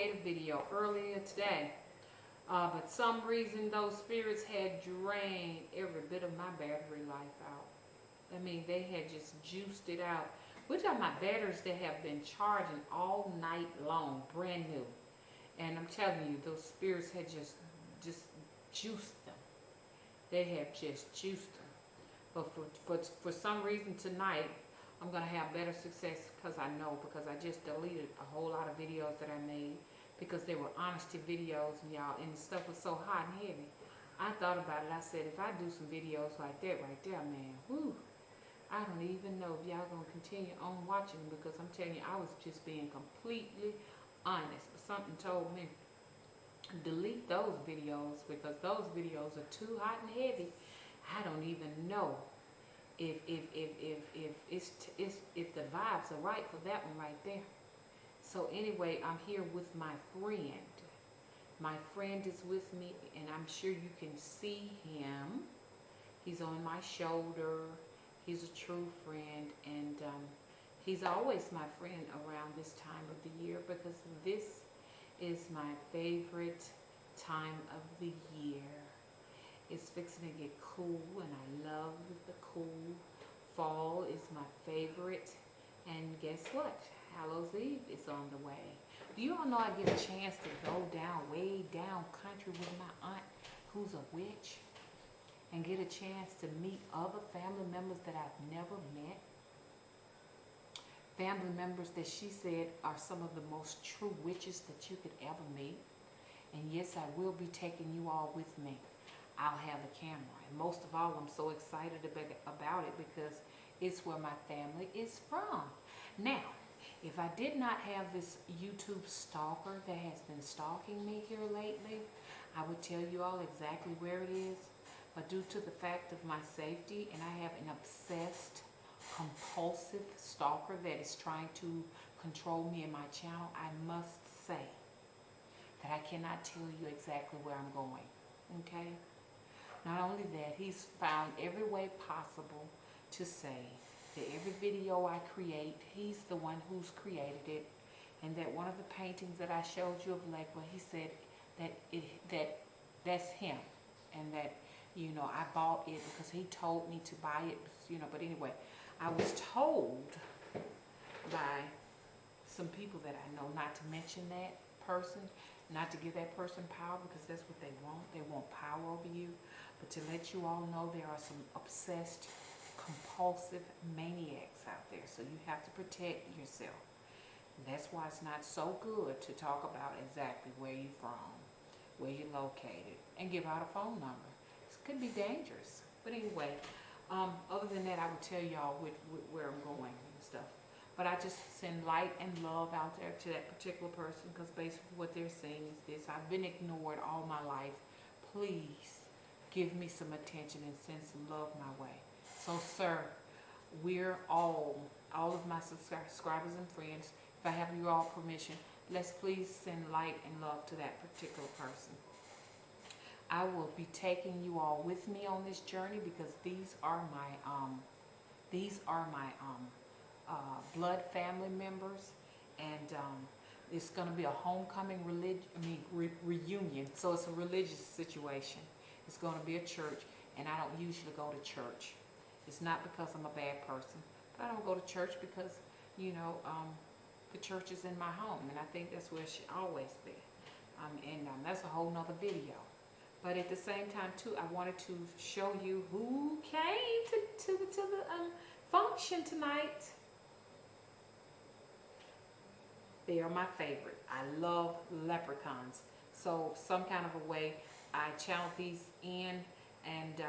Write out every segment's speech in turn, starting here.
made a video earlier today, but some reason those spirits had drained every bit of my battery life out. I mean, they had just juiced it out. We're talking about batteries that have been charging all night long, brand new. And I'm telling you, those spirits had just juiced them. They have just juiced them. But for some reason tonight, I'm going to have better success because I just deleted a whole lot of videos that I made because they were honesty videos, and y'all, and the stuff was so hot and heavy. I thought about it. I said, if I do some videos like that right there, man, whoo, I don't even know if y'all going to continue on watching, because I'm telling you, I was just being completely honest. But something told me, delete those videos because those videos are too hot and heavy. I don't even know if the vibes are right for that one right there. So anyway, I'm here with my friend. My friend is with me, and I'm sure you can see him. He's on my shoulder. He's a true friend, and he's always my friend around this time of the year because this is my favorite time of the year. It's fixing to get cool, and I love the cool. Fall is my favorite, and guess what? Hallows Eve is on the way. Do you all know I get a chance to go down, way down country with my aunt who's a witch, and get a chance to meet other family members that I've never met? Family members that she said are some of the most true witches that you could ever meet. And yes, I will be taking you all with me. I'll have a camera. And most of all, I'm so excited about it because it's where my family is from. Now, if I did not have this YouTube stalker that has been stalking me here lately, I would tell you all exactly where it is. But due to the fact of my safety, and I have an obsessed, compulsive stalker that is trying to control me and my channel, I must say that I cannot tell you exactly where I'm going, okay? Not only that, he's found every way possible to say that every video I create, he's the one who's created it, and that one of the paintings that I showed you of Legba, he said that that's him, and that, you know, I bought it because he told me to buy it, you know. But anyway, I was told by some people that I know not to mention that person, not to give that person power, because that's what they want. They want power over you. But to let you all know, there are some obsessed, compulsive maniacs out there. So you have to protect yourself. And that's why it's not so good to talk about exactly where you're from, where you're located, and give out a phone number. This could be dangerous. But anyway, other than that, I would tell y'all where I'm going and stuff. But I just send light and love out there to that particular person, because basically what they're saying is this: I've been ignored all my life. Please give me some attention and send some love my way. So, sir, we're all of my subscribers and friends, if I have your all permission, let's please send light and love to that particular person. I will be taking you all with me on this journey because these are my blood family members, and it's going to be a homecoming reunion. So it's a religious situation. It's going to be a church, and I don't usually go to church. It's not because I'm a bad person, but I don't go to church because, you know, the church is in my home, and I think that's where it should always be. And that's a whole nother video. But at the same time, too, I wanted to show you who came to the function tonight. They are my favorite. I love leprechauns. So some kind of a way, I channeled these in, and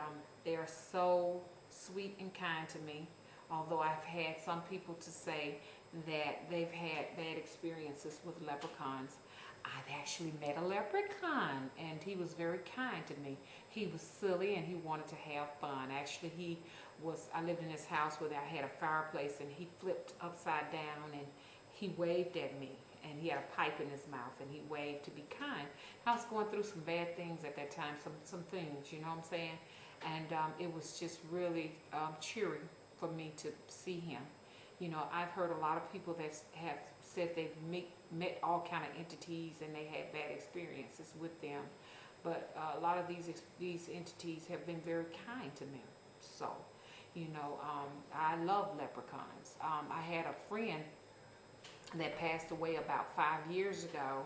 they are so sweet and kind to me. Although I've had some people to say that they've had bad experiences with leprechauns. I've actually met a leprechaun, and he was very kind to me. He was silly, and he wanted to have fun. Actually, I lived in this house where I had a fireplace, and he flipped upside down, and he waved at me, and he had a pipe in his mouth, and he waved to be kind. I was going through some bad things at that time, some things, you know what I'm saying? And it was just really cheering for me to see him. You know, I've heard a lot of people that have said they've met all kind of entities and they had bad experiences with them. But a lot of these entities have been very kind to me. So, you know, I love leprechauns. I had a friend that passed away about 5 years ago,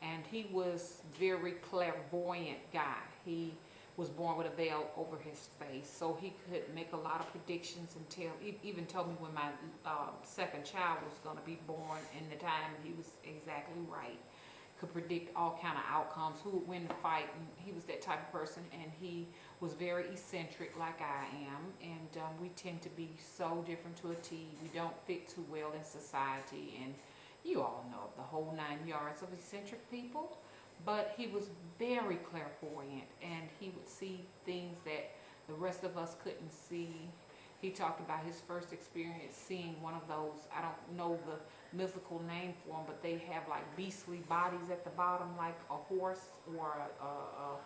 and he was very clairvoyant guy. He was born with a veil over his face, so he could make a lot of predictions and tell. He even told me when my second child was going to be born and the time. He was exactly right. Could predict all kind of outcomes, who would win the fight, and he was that type of person. And he was very eccentric like I am, and we tend to be so different to a T. We don't fit too well in society, and you all know the whole 9 yards of eccentric people. But he was very clairvoyant, and he would see things that the rest of us couldn't see. He talked about his first experience seeing one of those, I don't know the mythical name for them, but they have like beastly bodies at the bottom, like a horse or a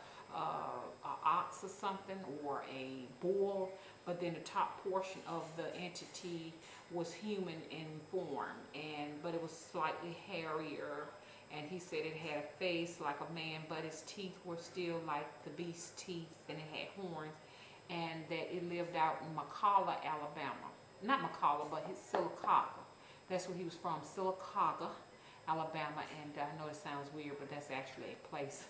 ox or something, or a bull, but then the top portion of the entity was human in form, but it was slightly hairier. And he said it had a face like a man, but his teeth were still like the beast's teeth, and it had horns, and that it lived out in McCalla, Alabama. Not McCalla, but his Sylacauga. That's where he was from, Sylacauga, Alabama. And I know it sounds weird, but that's actually a place.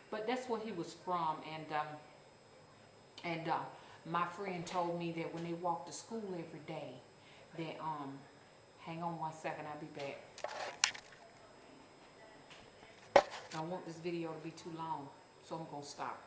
But that's where he was from. And my friend told me that when they walked to school every day, that hang on 1 second, I'll be back. I don't want this video to be too long, so I'm gonna stop.